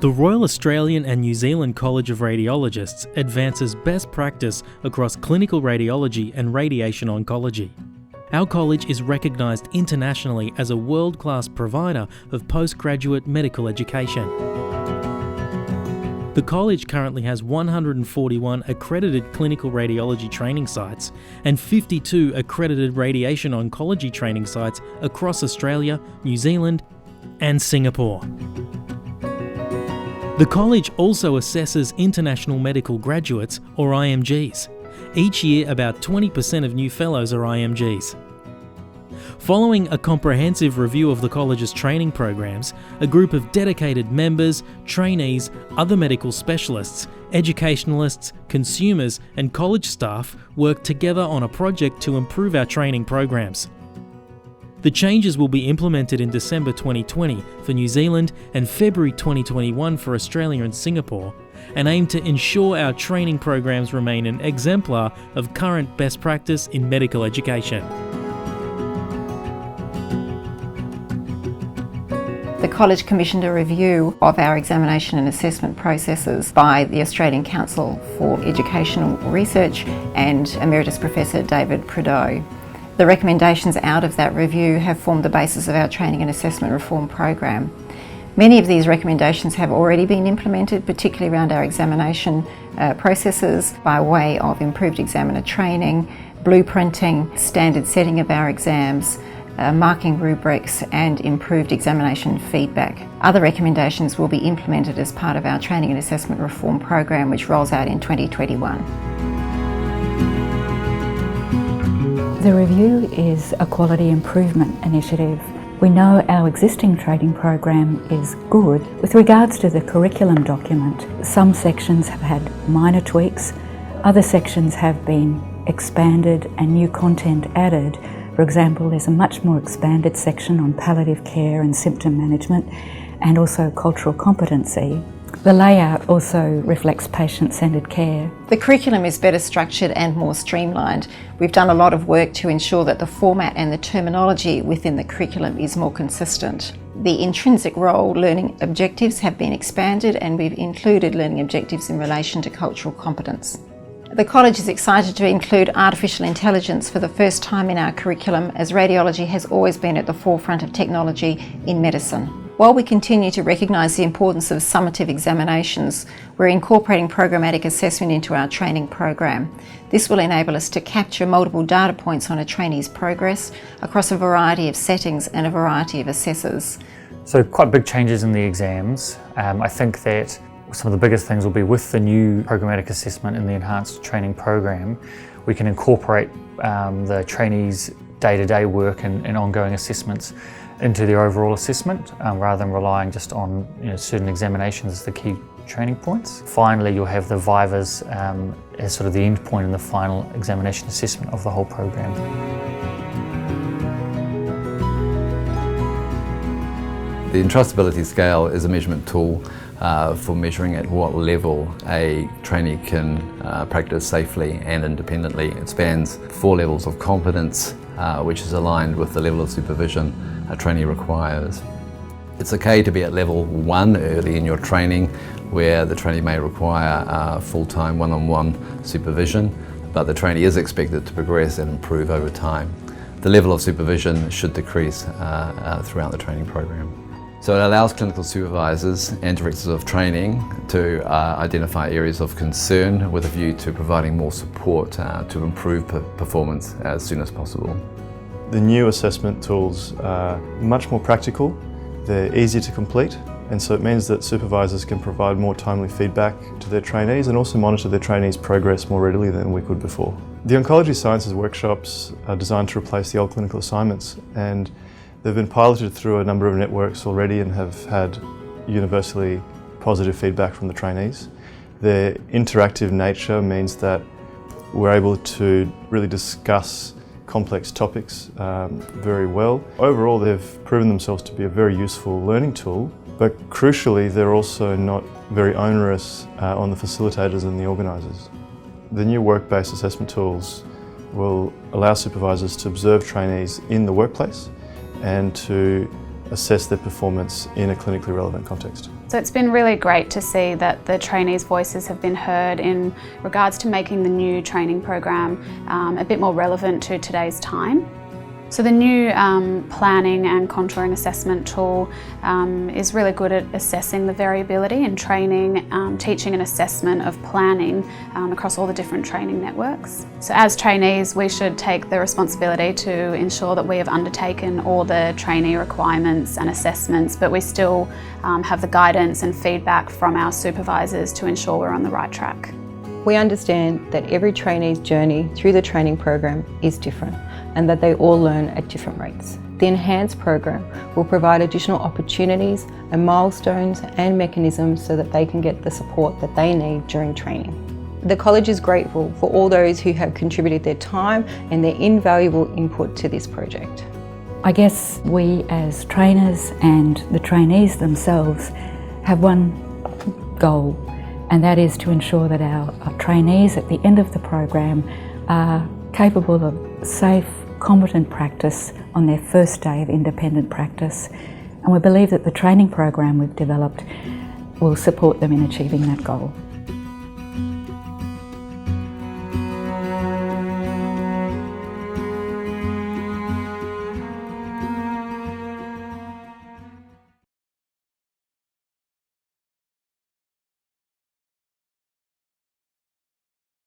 The Royal Australian and New Zealand College of Radiologists advances best practice across clinical radiology and radiation oncology. Our college is recognised internationally as a world-class provider of postgraduate medical education. The college currently has 141 accredited clinical radiology training sites and 52 accredited radiation oncology training sites across Australia, New Zealand and Singapore. The college also assesses international medical graduates, or IMGs. Each year, about 20% of new fellows are IMGs. Following a comprehensive review of the college's training programs, a group of dedicated members, trainees, other medical specialists, educationalists, consumers and college staff worked together on a project to improve our training programs. The changes will be implemented in December 2020 for New Zealand and February 2021 for Australia and Singapore, and aim to ensure our training programs remain an exemplar of current best practice in medical education. The college commissioned a review of our examination and assessment processes by the Australian Council for Educational Research and Emeritus Professor David Prideaux. The recommendations out of that review have formed the basis of our training and assessment reform program. Many of these recommendations have already been implemented, particularly around our examination processes by way of improved examiner training, blueprinting, standard setting of our exams, marking rubrics and improved examination feedback. Other recommendations will be implemented as part of our training and assessment reform program, which rolls out in 2021. The review is a quality improvement initiative. We know our existing training program is good. With regards to the curriculum document, some sections have had minor tweaks, other sections have been expanded and new content added. For example, there's a much more expanded section on palliative care and symptom management and also cultural competency. The layout also reflects patient-centred care. The curriculum is better structured and more streamlined. We've done a lot of work to ensure that the format and the terminology within the curriculum is more consistent. The intrinsic role learning objectives have been expanded, and we've included learning objectives in relation to cultural competence. The college is excited to include artificial intelligence for the first time in our curriculum, as radiology has always been at the forefront of technology in medicine. While we continue to recognise the importance of summative examinations, we're incorporating programmatic assessment into our training program. This will enable us to capture multiple data points on a trainee's progress across a variety of settings and a variety of assessors. So quite big changes in the exams. I think that some of the biggest things will be with the new programmatic assessment in the enhanced training program. We can incorporate the trainees' day-to-day work and ongoing assessments into the overall assessment rather than relying just on certain examinations as the key training points. Finally, you'll have the vivas as sort of the end point in the final examination assessment of the whole program. The entrustability scale is a measurement tool for measuring at what level a trainee can practice safely and independently. It spans 4 levels of competence, which is aligned with the level of supervision a trainee requires. It's okay to be at level 1 early in your training, where the trainee may require full-time one-on-one supervision, but the trainee is expected to progress and improve over time. The level of supervision should decrease throughout the training program. So it allows clinical supervisors and directors of training to identify areas of concern with a view to providing more support to improve performance as soon as possible. The new assessment tools are much more practical, they're easy to complete, and so it means that supervisors can provide more timely feedback to their trainees and also monitor their trainees' progress more readily than we could before. The Oncology Sciences workshops are designed to replace the old clinical assignments, and they've been piloted through a number of networks already and have had universally positive feedback from the trainees. Their interactive nature means that we're able to really discuss complex topics very well. Overall, they've proven themselves to be a very useful learning tool, but crucially, they're also not very onerous on the facilitators and the organisers. The new work-based assessment tools will allow supervisors to observe trainees in the workplace and to assess their performance in a clinically relevant context. So it's been really great to see that the trainees' voices have been heard in regards to making the new training program a bit more relevant to today's time. So the new planning and contouring assessment tool is really good at assessing the variability in training, teaching and assessment of planning across all the different training networks. So as trainees, we should take the responsibility to ensure that we have undertaken all the trainee requirements and assessments, but we still have the guidance and feedback from our supervisors to ensure we're on the right track. We understand that every trainee's journey through the training program is different and that they all learn at different rates. The Enhanced program will provide additional opportunities and milestones and mechanisms so that they can get the support that they need during training. The college is grateful for all those who have contributed their time and their invaluable input to this project. I guess we as trainers and the trainees themselves have one goal, and that is to ensure that our trainees at the end of the program are capable of safe, competent practice on their first day of independent practice. And we believe that the training program we've developed will support them in achieving that goal.